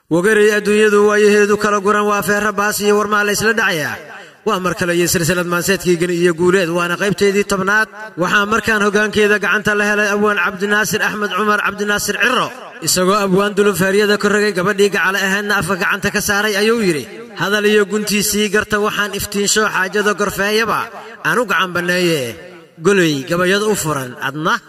وقري أدويدو ويهدو كلا قران وافير رباسي ورما ليس لدعيا وأمر كلا يسلسلة مانسيتكي قنية قوليد وأنا قيبتي دي طبنات وحا مركان هقان كيدا قعنتا لها لأبوان عبد الناصر أحمد عمر عبد الناصر عرو إساقو أبوان دولو فاريدا كرقي قبل على أهلنا أفق عنتا كساري أيو يري هذا ليو قنتي سيقرتا وحان افتينشو حاجة دو قرفايبا أنو قعن بنايه قولي قبل يد أفران أدنا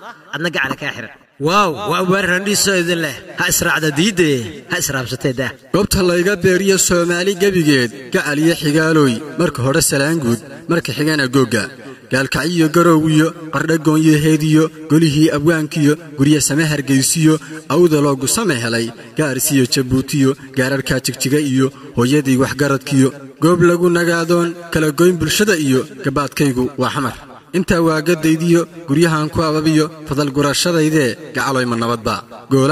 قعنا كاحرا واو وأبوان رنديسو إذن له ها إسراع دا ديدي ها إسراع بسطي دا قبطة الله يقبيريا الصومالي قبيقيد قالي حقالوي مرك هورا السلانقود مرك حقانا قوقا قال كعيو قرويو قردقون يهيديو قوليه أبوانكيو قريا سماهر قيسيو أو دلوغو سماهلي قارسيو جبوتيو قارر كاتشكتغيو ويدي وحقارتكيو قوب لغو نقادون كلاقوين بالشدائيو قبات كيغو وحمر inta waa gadaydiyo guryahan ku ababiyo fadal gurashadayde gacaloy manabadba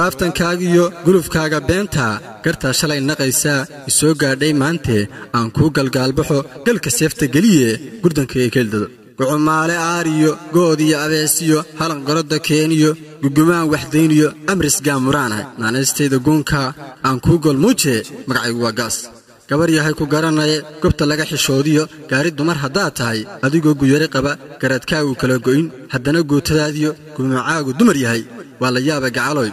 goolaaftankaagiyo gulufkaaga beenta garta shalay naqaysa isoo gaadhay maante aan ku galgaalbaxo galka seefta galiye gurdanka ee keeldado gucumaale aariyo goodiyo abeesiyo halan qorada keeniyo gugumaan waxdayniyo amris gaamuraana naanaysteeda goonka aan ku golmuuje magacaygu waa gaas gabar yahay ku garanay gobta laga xishoodiyo gaari dumar hadaa tahay adigoo guyare qaba garadkaagu kala go'in hadana gootadaadiyo gumacaagu dumar yahay waa la yaaba gacaloy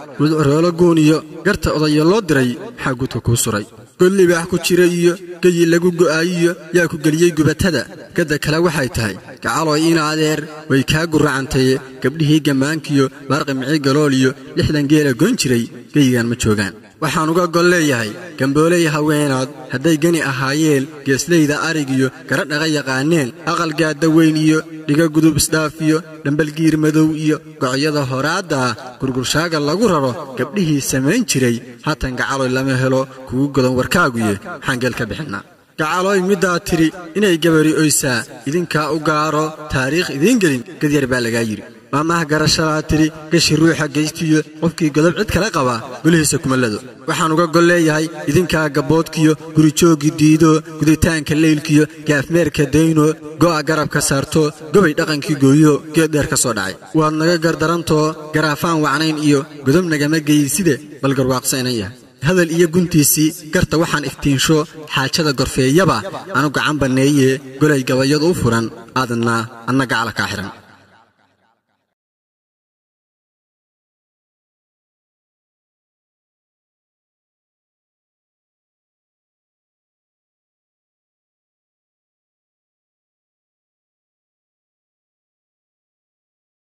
roolo gooniyo garta odayo loo diray maxaa gudka ku suray kulli baax ku jiray iyo gayi lagu go'aayiyo yaa ku galiyay gubatada gada kala waxay tahay gacaloy in adeer way ka guracantay gabdhihii gamaankiyo barqimci galooliyo 60 geela goon jiray gayigan ma joogaan waxaan uga gol leeyahay gamboolay haweenaad haday gani ahaayeen geesleyda arigiyo garadhaga yaqaaneen aqal gaada weyn iyo dhiga gudub isdhaafiyo dhambalgiir madow iyo go'yada horaada gurgurshaaga lagu raro gabdhihii sameyn jiray hatan gacaloy lama helo kugu godan warkaaguye xangeel ka bixina gacaloy midaa tiri inay gabari oysaa idinka u gaaro taariikh idin gelin gadyar baa laga yiri maamaha garashada tiri gashi ruuxa geystiyo qofkii godob cid kala qaba gulihisa kumalado waxaan uga gol leeyahay idinka gaboodkiyo guri joogi diido guditaanka leelkiyo gaafmeerka deyno go'a garabka saarto gobay dhaqankii gooyo geed dheer ka soo dhacay waad naga gardaranto garaafaan wacnayn iyo godob nagama geeyiside bal garwaaqsaynan yahay hadal iyo guntiisi garta waxaan iftiinsho xaajada gorfeeyaba anu gacan baneeye golay gabayad u furan aadna anna gacala ka xiran